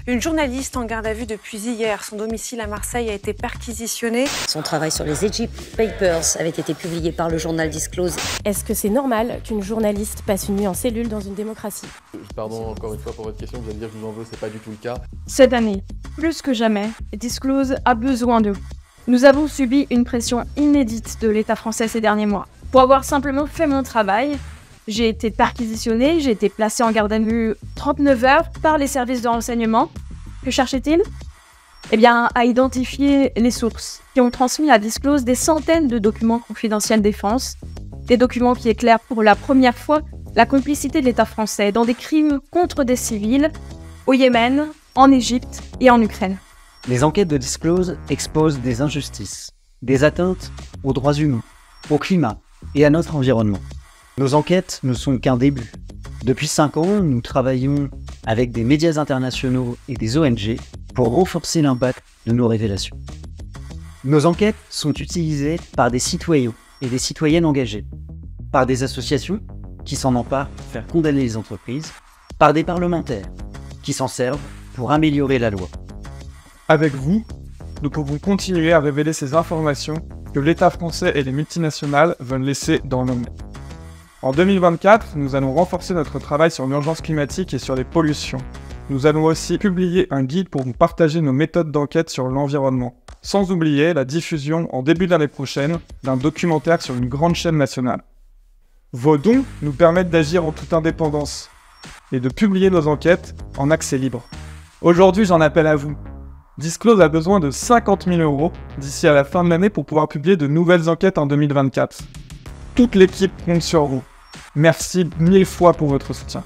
Une journaliste en garde à vue depuis hier. Son domicile à Marseille a été perquisitionné. Son travail sur les Egypt Papers avait été publié par le journal Disclose. Est-ce que c'est normal qu'une journaliste passe une nuit en cellule dans une démocratie? Pardon encore une fois pour votre question, vous allez dire que je vous en veux, c'est pas du tout le cas. Cette année, plus que jamais, Disclose a besoin de vous. Nous avons subi une pression inédite de l'État français ces derniers mois. Pour avoir simplement fait mon travail, j'ai été perquisitionnée, j'ai été placée en garde à vue 39 heures par les services de renseignement. Que cherchait-il? Eh bien, à identifier les sources qui ont transmis à Disclose des centaines de documents confidentiels défense, des documents qui éclairent pour la première fois la complicité de l'État français dans des crimes contre des civils au Yémen, en Égypte et en Ukraine. Les enquêtes de Disclose exposent des injustices, des atteintes aux droits humains, au climat et à notre environnement. Nos enquêtes ne sont qu'un début. Depuis 5 ans, nous travaillons avec des médias internationaux et des ONG pour renforcer l'impact de nos révélations. Nos enquêtes sont utilisées par des citoyens et des citoyennes engagés, par des associations qui s'en emparent pour faire condamner les entreprises, par des parlementaires qui s'en servent pour améliorer la loi. Avec vous, nous pouvons continuer à révéler ces informations que l'État français et les multinationales veulent laisser dans l'ombre. En 2024, nous allons renforcer notre travail sur l'urgence climatique et sur les pollutions. Nous allons aussi publier un guide pour vous partager nos méthodes d'enquête sur l'environnement. Sans oublier la diffusion en début d'année prochaine d'un documentaire sur une grande chaîne nationale. Vos dons nous permettent d'agir en toute indépendance et de publier nos enquêtes en accès libre. Aujourd'hui, j'en appelle à vous. Disclose a besoin de 50 000 € d'ici à la fin de l'année pour pouvoir publier de nouvelles enquêtes en 2024. Toute l'équipe compte sur vous. Merci 1000 fois pour votre soutien.